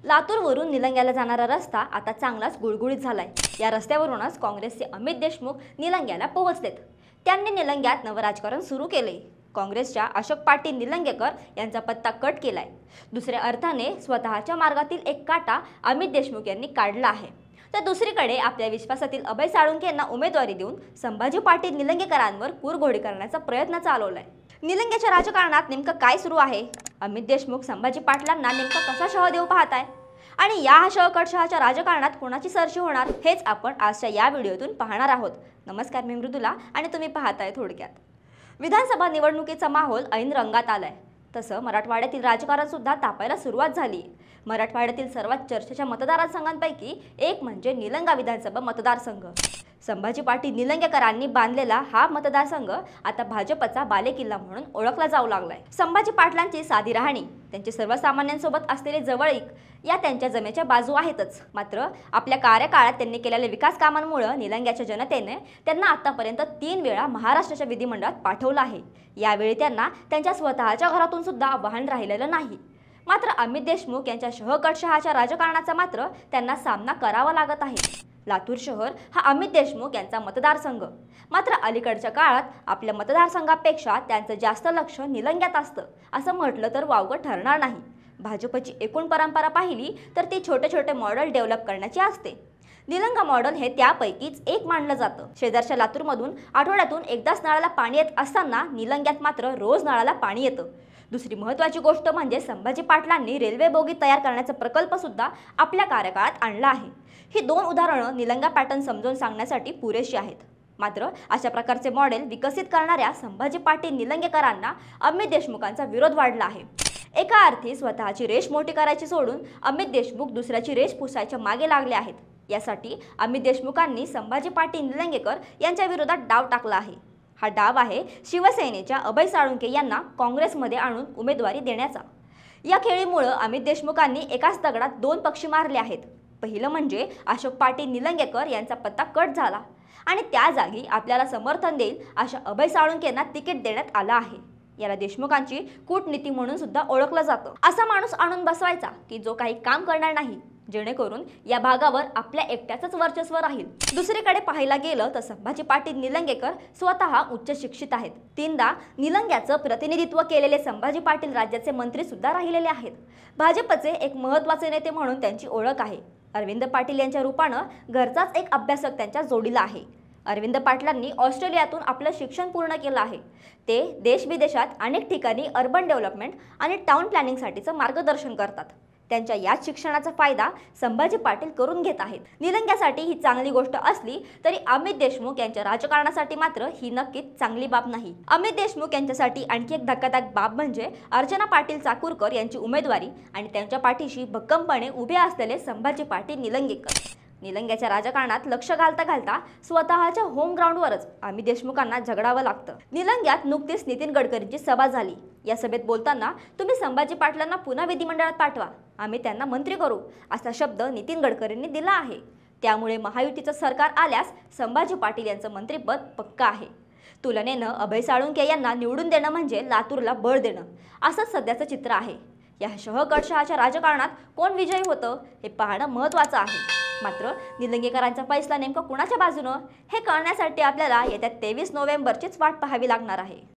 लातूरवरून निलंग्याला जाणारा रस्ता आता चांगलाच गुळगुळीत झालाय। या रस्त्यावरूनच काँग्रेसचे अमित देशमुख निलंग्याला पोहोचलेत। त्यांनी निलंग्यात नवराजकारण सुरू केले। काँग्रेसच्या अशोक पाटील निलंगेकर यांचा पत्ता कट केलाय। दुसऱ्या अर्थाने स्वतःच्या मार्गातील एक काटा अमित देशमुख यांनी काढला आहे। तर दुसरीकडे आपल्या विश्वासातील अभय साळुंखे यांना उमेदवारी देऊन संभाजी पाटील निलंगेकरांवर कुरघोडी करण्याचा प्रयत्न चालवलाय। निलंग्याच्या राजकारणात नेमकं काय सुरू आहे? अमित देशमुख संभाजी पाटलांना नेमका कसा शह देऊ पाहताय आणि या शहकटशहाच्या राजकारणात कोणाची सरशी होणार हेच आपण आजच्या या व्हिडिओतून पाहणार आहोत। नमस्कार, मी मृदुला आणि तुम्ही पाहताय थोडक्यात। विधानसभा निवडणुकीचा माहोल ऐन रंगात आलाय। तसं मराठवाड्यातील राजकारण सुद्धा तापायला सुरुवात झाली। मराठवाड्यातील सर्वात चर्चेच्या मतदारसंघांपैकी एक म्हणजे निलंगा विधानसभा मतदारसंघ। संभाजी पाटील निलंगेकरांनी बांधलेला हा मतदारसंघ आता भाजपचा बालेकिल्ला म्हणून ओळखला जाऊ लागलाय। संभाजी पाटलांची साधी राहणी, त्यांचे सर्वसामान्यांसोबत असलेले जवळीक या त्यांच्या जमेच्या बाजू आहेतच। मात्र आपल्या कार्यकाळात त्यांनी केलेल्या विकास कामांमुळे निलंग्याच्या जनतेने त्यांना आतापर्यंत 3 वेळा महाराष्ट्राच्या विधिमंडळात पाठवलं आहे। यावेळी त्यांना त्यांच्या स्वतःच्या घरातून सुद्धा वाहन राहिलेलं नाही। मात्र अमित देशमुख यांच्या शहकटशहाच्या राजकारणाचा मात्र त्यांना सामना करावा लागत आहे। लातूर शहर हा अमित देशमुख यांचा मतदारसंघ। मात्र अलीकडच्या काळात आपल्या मतदारसंघापेक्षा त्यांचं जास्त लक्ष निलंग्यात असतं असं म्हटलं तर वावगं ठरणार नाही। भाजपची एकूण परंपरा पाहिली तर ती छोटे छोटे मॉडेल डेव्हलप करण्याची असते। निलंगा मॉडेल हे त्यापैकीच एक मानलं जातं। शेजारच्या लातूरमधून आठवड्यातून एकदाच नळाला पाणी येत असताना निलंग्यात मात्र रोज नळाला पाणी येतं। दुसरी महत्त्वाची गोष्ट म्हणजे संभाजी पाटलांनी रेल्वे बोगी तयार करण्याचा प्रकल्प सुद्धा आपल्या कार्यकाळात आणला आहे। ही 2 उदाहरणं निलंगा पॅटर्न समजावून सांगण्यासाठी पुरेशी आहेत। मात्र अशा प्रकारचे मॉडेल विकसित करणाऱ्या संभाजी पाटील निलंगेकरांना अमित देशमुखांचा विरोध वाढला आहे। एका अर्थी स्वतःची रेष मोठी करायची सोडून अमित देशमुख दुसऱ्याची रेष पुसायच्या मागे लागले आहेत। यासाठी अमित देशमुखांनी संभाजी पाटील निलंगेकर यांच्या विरोधात डाव टाकला आहे। हा डाव आहे शिवसेनेच्या अभय साळुंखे यांना काँग्रेसमध्ये आणून उमेदवारी देण्याचा। या खेळीमुळे अमित देशमुखांनी एकाच दगडात 2 पक्षी मारले आहेत। पहिलं म्हणजे अशोक पाटील निलंगेकर यांचा पत्ता कट झाला आणि त्या जागी आपल्याला समर्थन देईल अशा अभय साळुंखे यांना तिकीट देण्यात आलं आहे। याला देशमुखांची कूटनीती म्हणून सुद्धा ओळखलं जातं। असा माणूस आणून बसवायचा की जो काही काम करणार नाही, जेणेकरून या भागावर आपल्या एकट्याचंच वर्चस्व राहील। दुसरीकडे पाहायला गेलं तर संभाजी पाटील निलंगेकर स्वतः उच्च शिक्षित आहेत। 3दा निलंग्याचं प्रतिनिधित्व केलेले संभाजी पाटील राज्याचे मंत्री सुद्धा राहिलेले आहेत। भाजपचे एक महत्त्वाचे नेते म्हणून त्यांची ओळख आहे। अरविंद पाटील यांच्या रूपानं घरचाच एक अभ्यासक त्यांच्या जोडीला आहे। अरविंद पाटलांनी ऑस्ट्रेलियातून आपलं शिक्षण पूर्ण केलं आहे। ते देश-विदेशात अनेक ठिकाणी अर्बन डेव्हलपमेंट आणि टाउन प्लॅनिंगसाठीचं मार्गदर्शन करतात। त्यांच्या याच शिक्षणाचा फायदा संभाजी पाटील करून घेत आहेत। निलंग्यासाठी ही चांगली गोष्ट असली तरी अमित देशमुख यांच्या राजकारणासाठी मात्र ही नक्कीच चांगली बाब नाही। अमित देशमुख यांच्यासाठी आणखी एक धक्कादायक बाब म्हणजे अर्चना पाटील चाकूरकर यांची उमेदवारी आणि त्यांच्या पाठीशी भक्कमपणे उभे असलेले संभाजी पाटील निलंगेकर। निलंग्याच्या राजकारणात लक्ष घालता घालता स्वतःच्या होम ग्राउंडवरच अमित देशमुखांना झगडावं लागतं। निलंग्यात नुकतीच नितीन गडकरींची सभा झाली। या सभेत बोलताना तुम्ही संभाजी पाटलांना पुन्हा विधिमंडळात पाठवा, आम्ही त्यांना मंत्री करू असा शब्द नितीन गडकरींनी दिला आहे। त्यामुळे महायुतीचं सरकार आल्यास संभाजी पाटील यांचं मंत्रिपद पक्का आहे। तुलनेनं अभय साळुंखे यांना निवडून देणं म्हणजे लातूरला बळ देणं असं सध्याचं चित्र आहे। या शहकटशहाच्या राजकारणात कोण विजयी होतं हे पाहणं महत्त्वाचं आहे। मात्र निलंगेकरांचा फैसला नेमका कुणाच्या बाजूनं हे कळण्यासाठी आपल्याला येत्या 23 नोव्हेंबरचीच वाट पाहावी लागणार आहे।